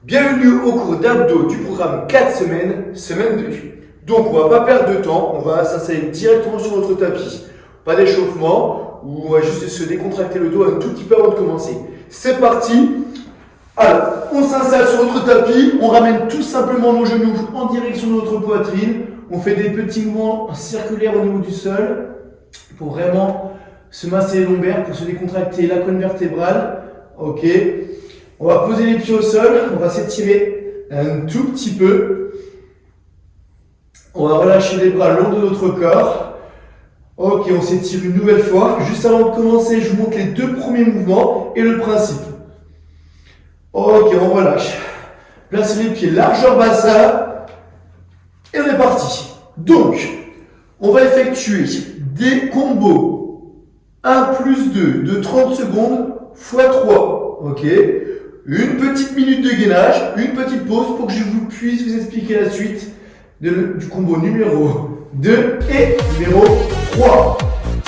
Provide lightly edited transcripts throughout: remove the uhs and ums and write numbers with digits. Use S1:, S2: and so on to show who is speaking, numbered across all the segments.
S1: Bienvenue au cours d'abdos du programme 4 semaines, semaine 2. Donc on va pas perdre de temps, on va s'installer directement sur notre tapis. Pas d'échauffement, on va juste se décontracter le dos un tout petit peu avant de commencer. C'est parti. Alors, on s'installe sur notre tapis, on ramène tout simplement nos genoux en direction de notre poitrine. On fait des petits mouvements circulaires au niveau du sol pour vraiment se masser les lombaires, pour se décontracter la colonne vertébrale. Ok. On va poser les pieds au sol, on va s'étirer un tout petit peu. On va relâcher les bras le long de notre corps. Ok, on s'étire une nouvelle fois. Juste avant de commencer, je vous montre les deux premiers mouvements et le principe. Ok, on relâche. Placez les pieds largeur bassin. Et on est parti. Donc, on va effectuer des combos 1 plus 2 de 30 secondes x 3. Ok. Une petite minute de gainage, une petite pause pour que je puisse vous expliquer la suite du combo numéro 2 et numéro 3.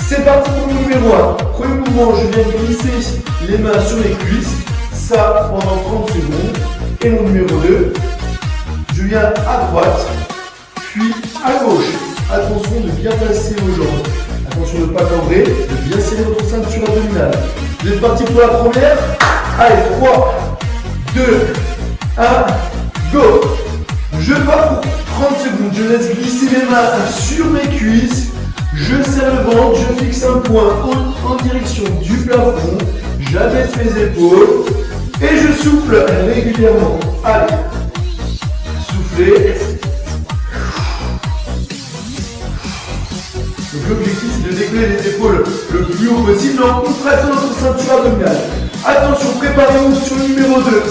S1: C'est parti pour le numéro 1. Premier mouvement, je viens glisser les mains sur les cuisses, ça pendant 30 secondes. Et mon numéro 2, je viens à droite, puis à gauche. Attention de bien placer vos jambes. Attention de ne pas cambrer, de bien serrer votre ceinture abdominale. Vous êtes parti pour la première. Allez, 3, 2, 1, go. Je pars pour 30 secondes. Je laisse glisser mes mains sur mes cuisses. Je serre le ventre. Je fixe un point en direction du plafond. J'abaisse mes épaules. Et je souffle régulièrement. Allez. Soufflez. Donc l'objectif c'est de décoller les épaules le plus haut possible en contractant notre ceinture abdominale. Attention, préparez-vous sur le numéro 2.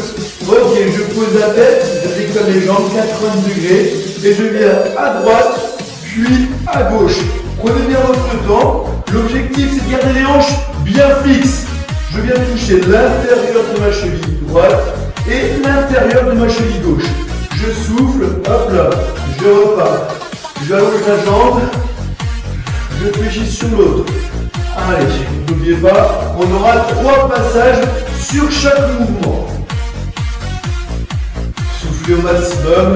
S1: Ok, je pose la tête, je décolle les jambes 90 degrés et je viens à droite, puis à gauche. Prenez bien votre temps. L'objectif c'est de garder les hanches bien fixes. Je viens toucher l'intérieur de ma cheville droite et l'intérieur de ma cheville gauche. Je souffle, hop là, je repars. J'allonge la jambe, je fléchis sur l'autre. Allez, n'oubliez pas, on aura 3 passages sur chaque mouvement. Soufflez au maximum.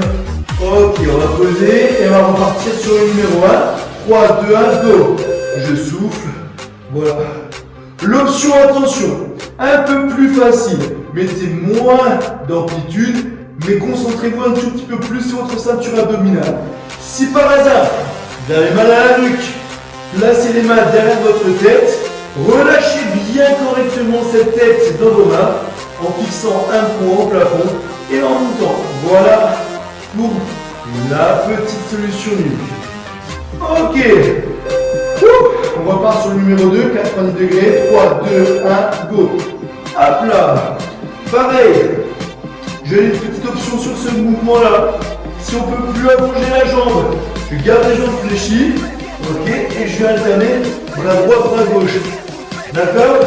S1: Ok, on va poser et on va repartir sur le numéro 1. 3, 2, 1, go. Je souffle. Voilà. L'option, attention, un peu plus facile. Mettez moins d'amplitude, mais concentrez-vous un tout petit peu plus sur votre ceinture abdominale. Si par hasard, vous avez mal à la nuque, placez les mains derrière votre tête, relâchez bien correctement cette tête dans vos mains en fixant un point au plafond et en montant. Voilà pour la petite solution nuque. Ok. On repart sur le numéro 2, 90 degrés, 3, 2, 1, go. Hop là. Pareil. J'ai une petite option sur ce mouvement-là. Si on ne peut plus allonger la jambe, je garde les jambes fléchies. Ok, et je vais alterner bras droit, bras gauche. D'accord?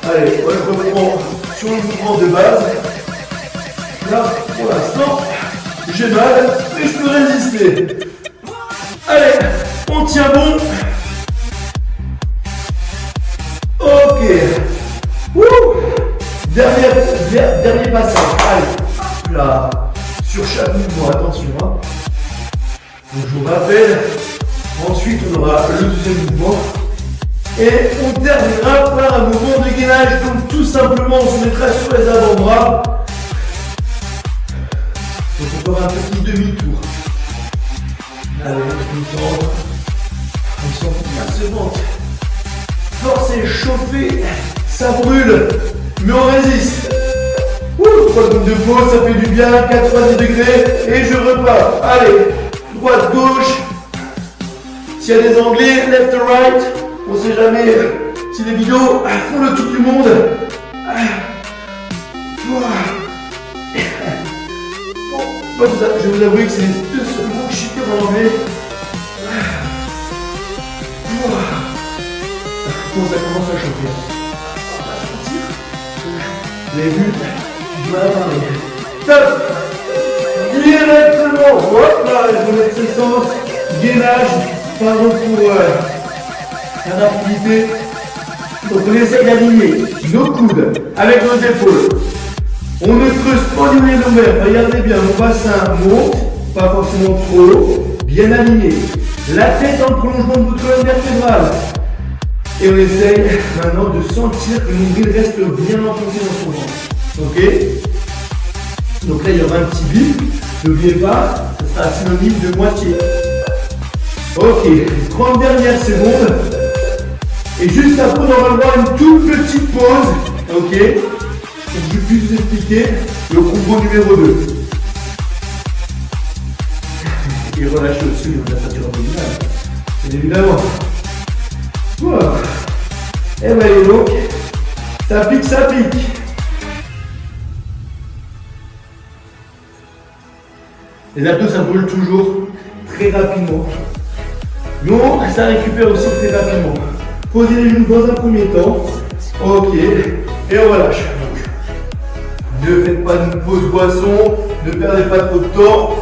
S1: Allez, on reprend sur le mouvement de base. Là, pour l'instant, j'ai mal, mais je peux résister. Allez, on tient bon. Ok. Wouh. Dernier passage. Allez, là, sur chaque mouvement, attention. Hein. Donc je vous rappelle. Ensuite, on aura le deuxième mouvement. Et on terminera par un mouvement de gainage. Donc, tout simplement, on se mettra sur les avant-bras. Donc, on fera un petit demi-tour. Allez, on centre. On sent bien ce ventre. Forcez, chauffez. Ça brûle. Mais on résiste. 3 secondes de pause, ça fait du bien. 90 degrés. Et je repars. Allez, droite, gauche. S'il y a des anglais, left or right, on ne sait jamais si les vidéos font le tour du monde. Bon, je vais vous avouer que c'est les 2 seuls mots que je suis en anglais. Bon, ça commence à chauffer. Vous avez vu? Top! Directement, voilà, je vais mettre ce sens, gainage. Pardon pour la rapidité. Donc on essaie d'aligner nos coudes avec nos épaules. On ne creuse pas du nez lombaire. Regardez bien, mon bassin monte, pas forcément trop haut, bien aligné. La tête en prolongement de votre colonne vertébrale. Et on essaye maintenant de sentir que le nombril reste bien enfoncé dans son ventre. Ok? Donc là, il y aura un petit bip. N'oubliez pas, ce sera synonyme de moitié. Ok, 30 dernières secondes. Et juste après, on va avoir une toute petite pause. Ok? Pour que je puisse vous expliquer le combo numéro 2. Et relâchez au-dessus de la ceinture abdominale. Bien évidemment. Voilà. Et bien, et donc, ça pique, ça pique. Les abdos, ça brûle toujours très rapidement. Donc, ça récupère aussi très rapidement. Posez les genoux dans un premier temps. Ok. Et on relâche. Ne faites pas de pause boisson. Ne perdez pas trop de temps.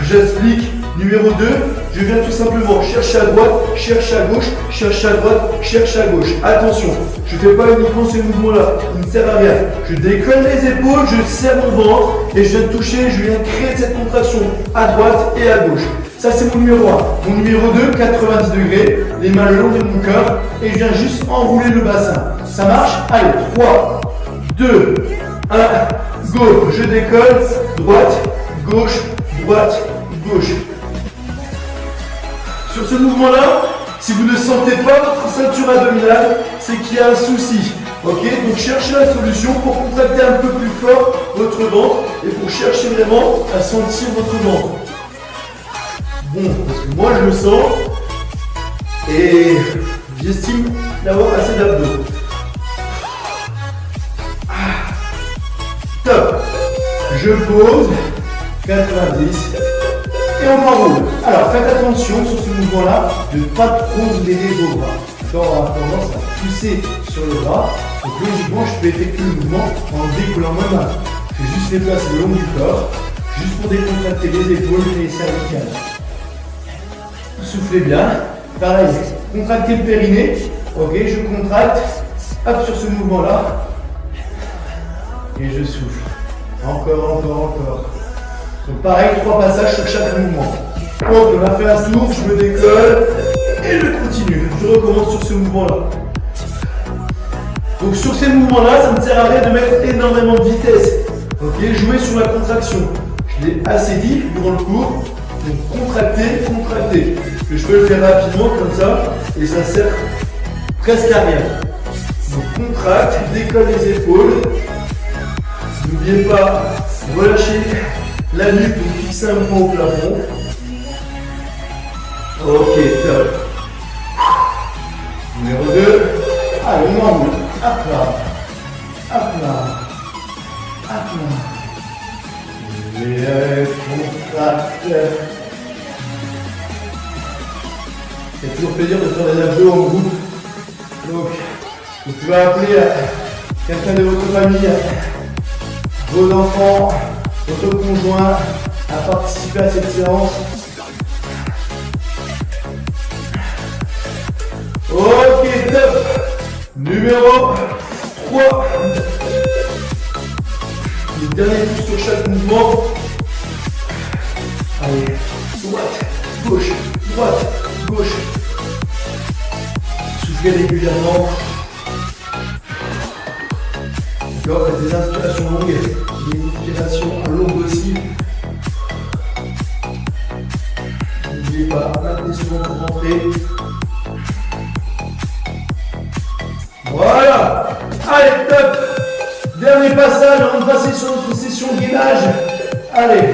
S1: J'explique. Numéro 2, je viens tout simplement chercher à droite, chercher à gauche, chercher à droite, chercher à gauche. Attention, je ne fais pas uniquement ces mouvements-là, il ne sert à rien. Je décolle les épaules, je serre mon ventre et je viens toucher, je viens créer cette contraction à droite et à gauche. Ça, c'est mon numéro 1. Mon numéro 2, 90 degrés, les mains le long de mon cœur et je viens juste enrouler le bassin. Ça marche? Allez, 3, 2, 1, go. Je décolle, droite, gauche, gauche. Sur ce mouvement-là, si vous ne sentez pas votre ceinture abdominale, c'est qu'il y a un souci. Ok? Donc cherchez la solution pour contracter un peu plus fort votre ventre et pour chercher vraiment à sentir votre ventre. Bon, parce que moi je le sens et j'estime d'avoir assez d'abdos. Top! Je pose, 90. Et on enroule. Alors faites attention sur ce mouvement-là de ne pas trop vous aider vos bras. Quand on a tendance à pousser sur le bras, donc logiquement je peux effectuer le mouvement en décollant ma main. Je vais juste les placer le long du corps, juste pour décontracter les épaules et les cervicales. Soufflez bien. Pareil, contractez le périnée. Ok, je contracte. Hop sur ce mouvement-là. Et je souffle. Encore. Donc pareil, 3 passages sur chaque mouvement. Donc on a fait un tour, je me décolle et je continue. Je recommence sur ce mouvement-là. Donc sur ces mouvements-là, ça ne sert à rien de mettre énormément de vitesse. Ok, jouez sur la contraction. Je l'ai assez dit durant le cours. Donc contracter. Que je peux le faire rapidement comme ça et ça sert presque à rien. Donc contracte, décolle les épaules. N'oubliez pas, relâchez la nuque pour fixer un point au plafond. Ok, top. Numéro 2. Allez, on enroule. Hop là. Et contracte. C'est toujours plaisir de faire des abdos en groupe. Donc, vous pouvez appeler quelqu'un de votre famille, vos enfants, votre conjoint à participer à cette séance. Ok, top. Numéro 3. Le dernier coup sur chaque mouvement. Allez, droite, gauche. Soufflez régulièrement. D'accord, faites des inspirations longues, des expirations longues aussi. N'oubliez pas, maintenez souvent pour rentrer. Voilà. Allez, top. Dernier passage avant de passer sur notre session de gainage. Allez.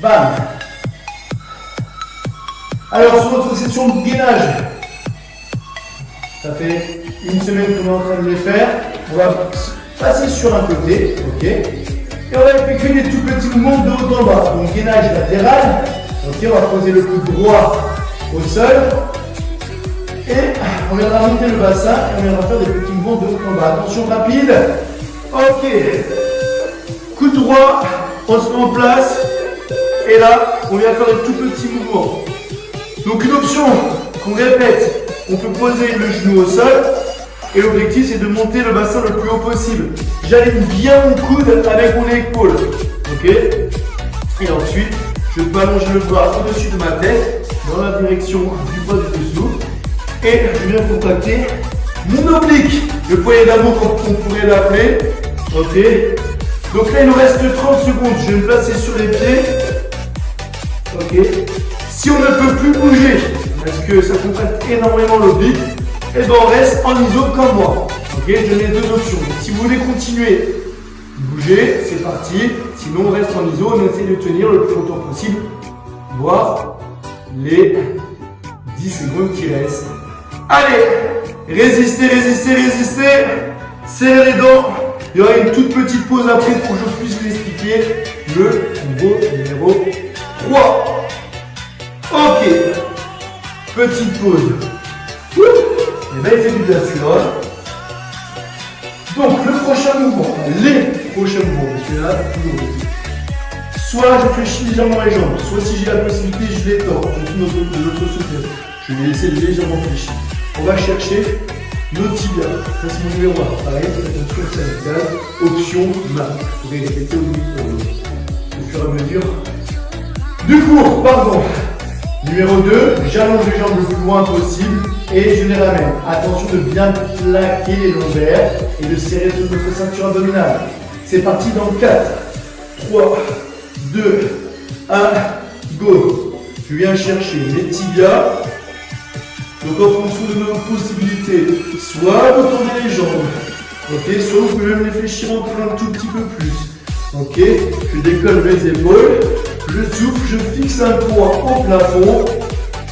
S1: Bam. Alors, sur notre session de gainage, ça fait une semaine qu'on est en train de les faire. On va passer sur un côté, ok. Et on va effectuer des tout petits mouvements de haut en bas. Donc, gainage latéral. Ok, on va poser le coude droit au sol. Et on viendra monter le bassin et on viendra faire des petits mouvements de haut en bas. Attention rapide. Ok. Coude droit, on se met en place. Et là, on vient faire des tout petits mouvements. Donc une option qu'on répète, on peut poser le genou au sol Et l'objectif, c'est de monter le bassin le plus haut possible. J'aligne bien mon coude avec mon épaule. Ok? Et ensuite, je peux allonger le bras au-dessus de ma tête, dans la direction du bas du dessous. Et je viens contracter mon oblique. Le poignet d'amour, comme on pourrait l'appeler. Ok? Donc là, il nous reste 30 secondes. Je vais me placer sur les pieds. Ok? Si on ne peut plus bouger, parce que ça contracte énormément l'oblique, et ben on reste en iso comme moi. Ok? Je mets deux options. Donc, si vous voulez continuer, bouger, c'est parti. Sinon, on reste en iso, on essaie de tenir le plus longtemps possible, voire les 10 secondes qui restent. Allez, résistez, résistez, résistez. Serrez les dents. Il y aura une toute petite pause après pour que je puisse vous expliquer le combo numéro 3. Ok, petite pause. Et bien, il fait du bien celui-là. Donc, le prochain mouvement, les prochains mouvements, parce que là, toujours. Soit je fléchis légèrement les jambes, soit si j'ai la possibilité, je les tends, de notre souplesse. Je vais laisser légèrement fléchir. On va chercher nos tibias. Ça, c'est mon numéro 1. Pareil, c'est une cervicale, option main. Vous pouvez répéter au fur et à mesure du cours, pardon. Numéro 2, j'allonge les jambes le plus loin possible et je les ramène. Attention de bien plaquer les lombaires et de serrer toute votre ceinture abdominale. C'est parti dans 4, 3, 2, 1, go. Je viens chercher les tibias. Donc en fonction de nos possibilités, soit vous tendez les jambes, ok, soit vous pouvez même les fléchir encore un tout petit peu plus. Ok, je décolle mes épaules, je souffle, je fixe un poids au plafond.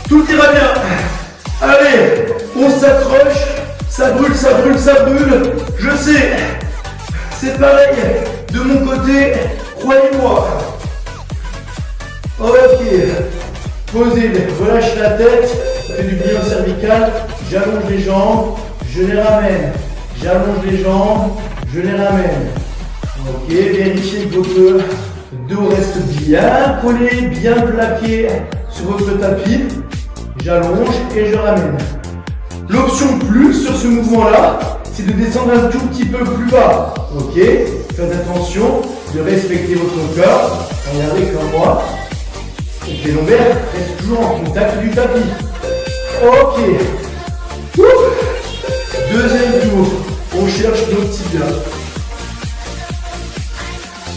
S1: Tout ira bien. Allez, on s'accroche, ça brûle, ça brûle, ça brûle. Je sais, c'est pareil de mon côté, croyez-moi. Ok, posez, relâchez la tête, ça fait du bien au cervical. J'allonge les jambes, je les ramène. J'allonge les jambes, je les ramène. Ok, vérifiez que votre dos reste bien collé, bien plaqué sur votre tapis. J'allonge et je ramène. L'option plus sur ce mouvement-là, c'est de descendre un tout petit peu plus bas. Ok, faites attention de respecter votre corps. Regardez comme moi. Et les lombaires restent toujours en contact du tapis. Ok. Deuxième tour. On cherche nos tibias.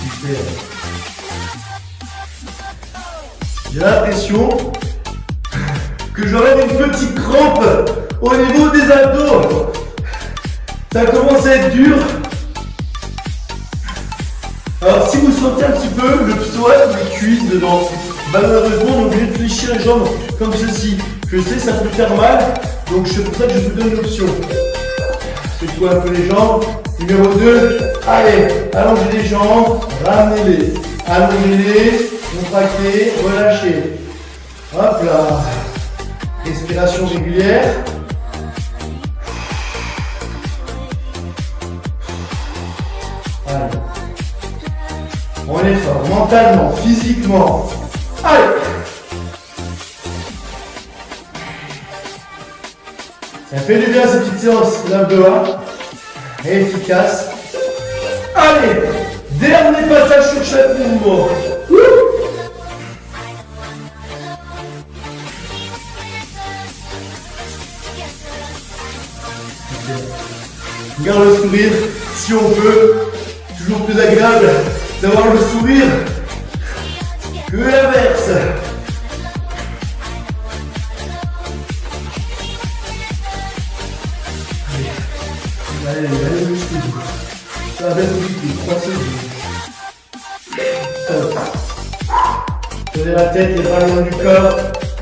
S1: Super. J'ai l'impression que j'aurai une petite crampe au niveau des abdos. Ça commence à être dur. Alors si vous sentez un petit peu le psoas des cuisses dedans, malheureusement on est obligé de fléchir les jambes comme ceci. Je sais, ça peut faire mal, donc c'est pour ça que je vous donne une option. Secouez un peu les jambes. Numéro 2, allez, allongez les jambes, ramenez-les. Allongez-les, contractez, relâchez. Hop là. Respiration régulière. Allez. On est fort, mentalement, physiquement. Allez. Ça fait du bien ces petites séances d'abdos. Efficace. Allez, dernier passage sur chaque mouvement. Garde le sourire si on peut. Toujours plus agréable d'avoir le sourire que l'inverse. Allez, jusqu'au bout. Ça va être compliqué, 3 secondes. Tenez la tête, les bras loin du corps.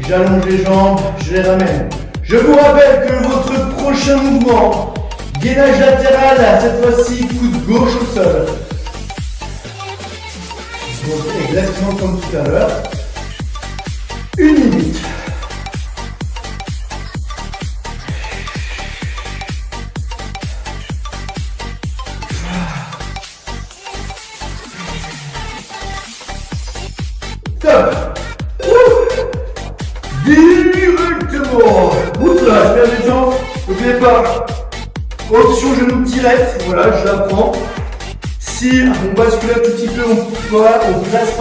S1: J'allonge les jambes, je les ramène. Je vous rappelle que votre prochain mouvement, gainage latéral, cette fois-ci, coude gauche au sol. Donc exactement comme tout à l'heure. 1 minute. Top. Directement. Bouclage, bien les jambes. N'oubliez pas. Option genou direct, voilà, je la prends. Si on bascule un tout petit peu, on place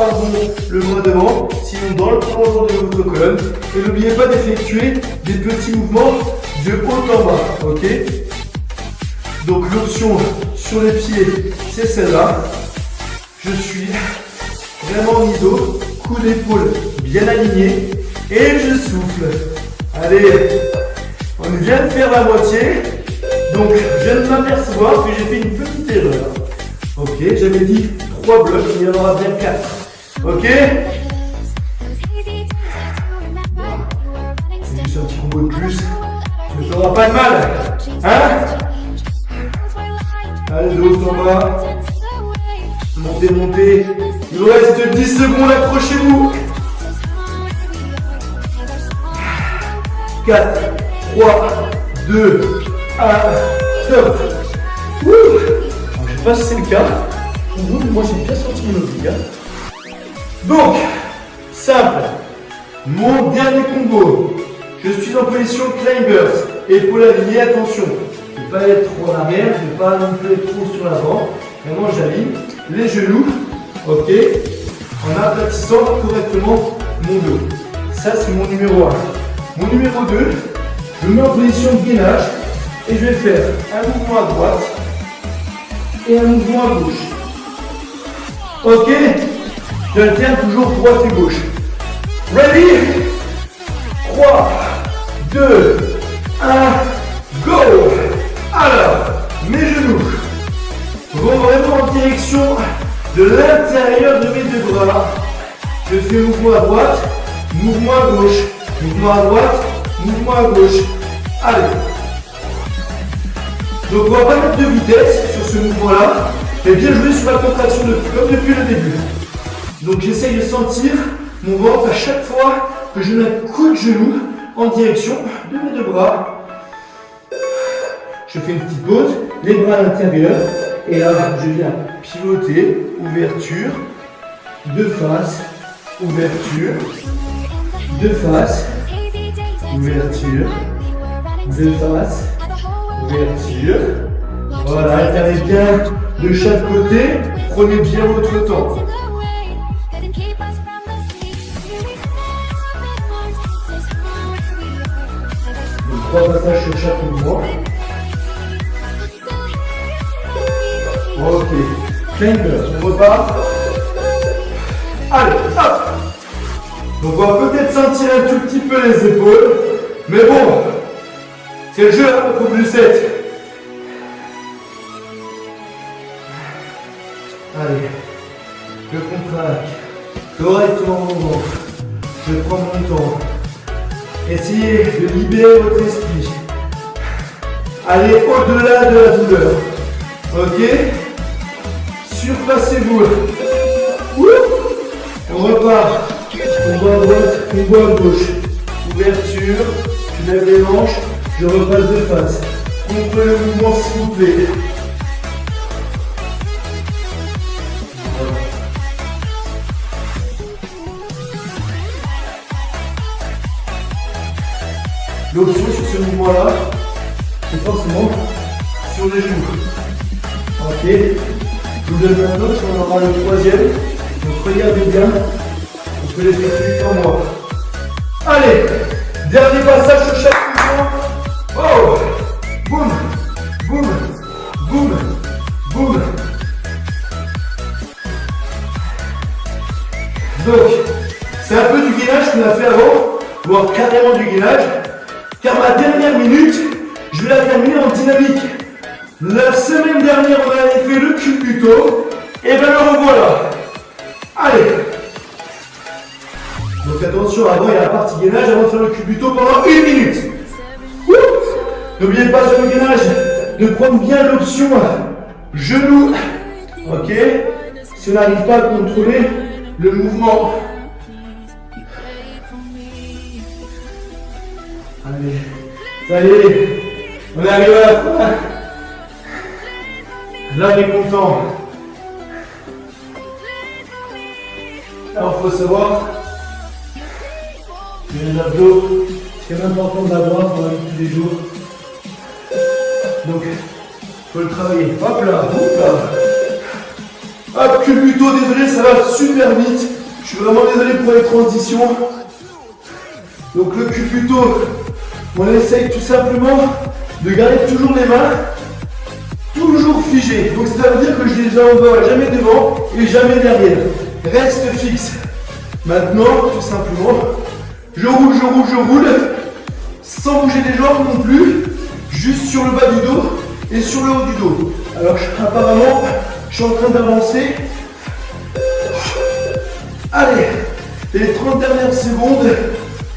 S1: le bras devant, sinon dans le prolongement de votre colonne. Et n'oubliez pas d'effectuer des petits mouvements de haut en bas, ok? Donc l'option sur les pieds, c'est celle-là. Je suis vraiment en iso, coup d'épaule bien aligné et je souffle. Allez, on vient de faire la moitié, donc je viens de m'apercevoir que j'ai fait une petite erreur. Ok, j'avais dit 3 blocs, il y en aura bien 4. Ok? C'est juste un petit combo de plus, ça ne fera pas de mal. Hein? Allez, de haut en bas. Montez, montez. Il vous reste 10 secondes, accrochez-vous. 4, 3, 2, 1, top. Ouh. Alors, je ne sais pas si c'est le cas. Moi, j'ai bien senti mon obligat. Donc, simple. Mon dernier combo. Je suis en position climbers. Épaule alignée, attention. Je ne vais pas être trop en arrière, je ne vais pas non plus être trop sur l'avant. Vraiment, j'aligne les genoux, ok, en aplatissant correctement mon dos. Ça, c'est mon numéro 1. Mon numéro 2, je me mets en position de gainage et je vais faire un mouvement à droite et un mouvement à gauche. Ok, j'alterne toujours droite et gauche. Ready? 3, 2, 1, go! Alors, mes genoux vont vraiment en direction de l'intérieur de mes deux bras. Je fais mouvement à droite, mouvement à gauche, mouvement à droite, mouvement à gauche. Allez. Donc on va pas mettre de vitesse sur ce mouvement-là, mais bien jouer sur la contraction comme depuis le début. Donc j'essaye de sentir mon ventre à chaque fois que je mets un coup de genou en direction de mes deux bras. Je fais une petite pause, les bras à l'intérieur. Et là, je viens pivoter, ouverture, de face, ouverture, de face, ouverture, de face, ouverture. Voilà, alternez bien de chaque côté, prenez bien votre temps. Donc, 3 passages sur chaque mouvement. Ok, climbers, on repart. Allez, hop. Donc on va peut-être sentir un tout petit peu les épaules, mais bon, c'est le jeu, hein, pour plus 7. Allez, je contracte correctement mon ventre. Je prends mon temps. Essayez de libérer votre esprit. Allez au-delà de la douleur. Ok? Surpassez-vous. On repart. Combo à droite, combo à gauche. Ouverture. Je lève les manches. Je repasse de face. Contre le mouvement s'il vous plaît. L'option sur ce mouvement-là, c'est forcément sur les genoux. Ok, je vous donne un autre, on aura le troisième. Donc regardez bien, on peut les effectuer en moi. Allez, dernier passage sur chaque mouvement. Oh, boum, boum, boum, boum. Donc, c'est un peu du gainage qu'on a fait avant, voire carrément du gainage. Car ma dernière minute, je vais la terminer en dynamique. La semaine dernière, on avait fait le cubuto. Et bien le revoilà. Allez. Donc attention, avant il y a la partie gainage, avant de faire le cubuto pendant 1 minute. N'oubliez pas sur le gainage de prendre bien l'option genou. Ok. Si on n'arrive pas à contrôler le mouvement. Allez, ça y est, on arrive à la fin. Là, on est content. Alors, il faut savoir que les abdos, c'est important d'avoir pour la vie de tous les jours. Donc, Faut le travailler. Hop là, hop là. Hop, culbuto, désolé, ça va super vite. Je suis vraiment désolé pour les transitions. Donc le culbuto, on essaye tout simplement de garder toujours les mains toujours figées. Donc ça veut dire que je les envoie jamais devant et jamais derrière. Reste fixe. Maintenant, tout simplement, je roule, sans bouger les jambes non plus, juste sur le bas du dos et sur le haut du dos. Alors apparemment, je suis en train d'avancer. Allez, les 30 dernières secondes.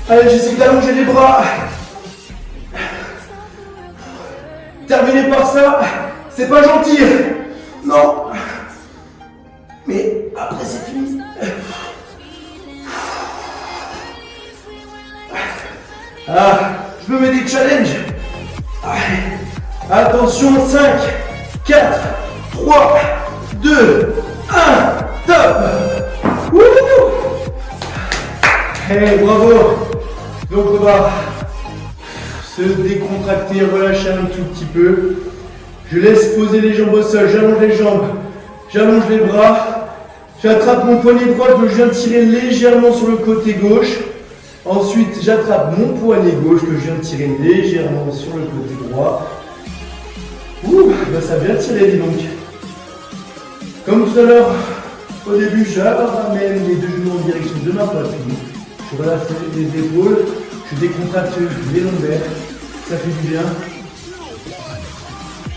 S1: Allez, j'essaie d'allonger les bras. Terminé par ça, c'est pas gentil. Non. Mais après c'est fini. Ah, je me mets des challenges. Attention, 5, 4, 3, 2, 1, top. Wouhou. Hey, bravo. Donc on va se décontracter, relâcher un tout petit peu. Je laisse poser les jambes au sol, j'allonge les jambes, j'allonge les bras. J'attrape mon poignet droit que je viens de tirer légèrement sur le côté gauche. Ensuite, j'attrape mon poignet gauche que je viens de tirer légèrement sur le côté droit. Ouh, bah ça a bien tiré, dis donc. Comme tout à l'heure, au début, je ramène les deux genoux en direction de ma poitrine. Je relâche les épaules, je décontracte les lombaires. Ça fait du bien.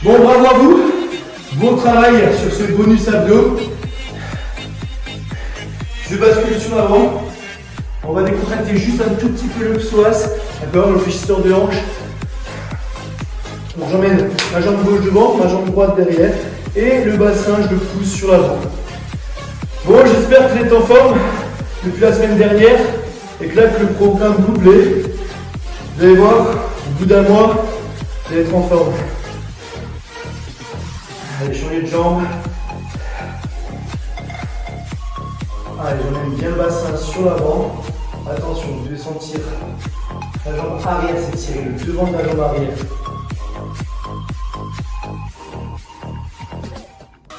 S1: Bon, bravo à vous. Bon travail sur ce bonus abdos. Je bascule sur l'avant. On va décontracter juste un tout petit peu le psoas, d'accord, le fléchisseur de hanche. Donc j'emmène ma jambe gauche devant, ma jambe droite derrière, et le bassin, je le pousse sur l'avant. Bon, j'espère que vous êtes en forme depuis la semaine dernière, et que là, que le programme vous plaît. Vous allez voir, au bout d'un mois, vous allez être en forme. Allez, changer de jambe. Allez, j'emmène bien le bassin sur l'avant. Attention, vous devez sentir la jambe arrière s'étirer, le devant de la jambe arrière.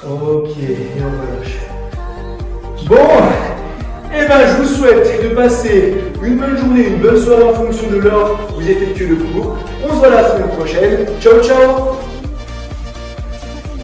S1: Ok, et on relâche. Bon, et ben je vous souhaite de passer une bonne journée, une bonne soirée en fonction de l'heure où vous effectuez le cours. On se voit la semaine prochaine. Ciao, ciao!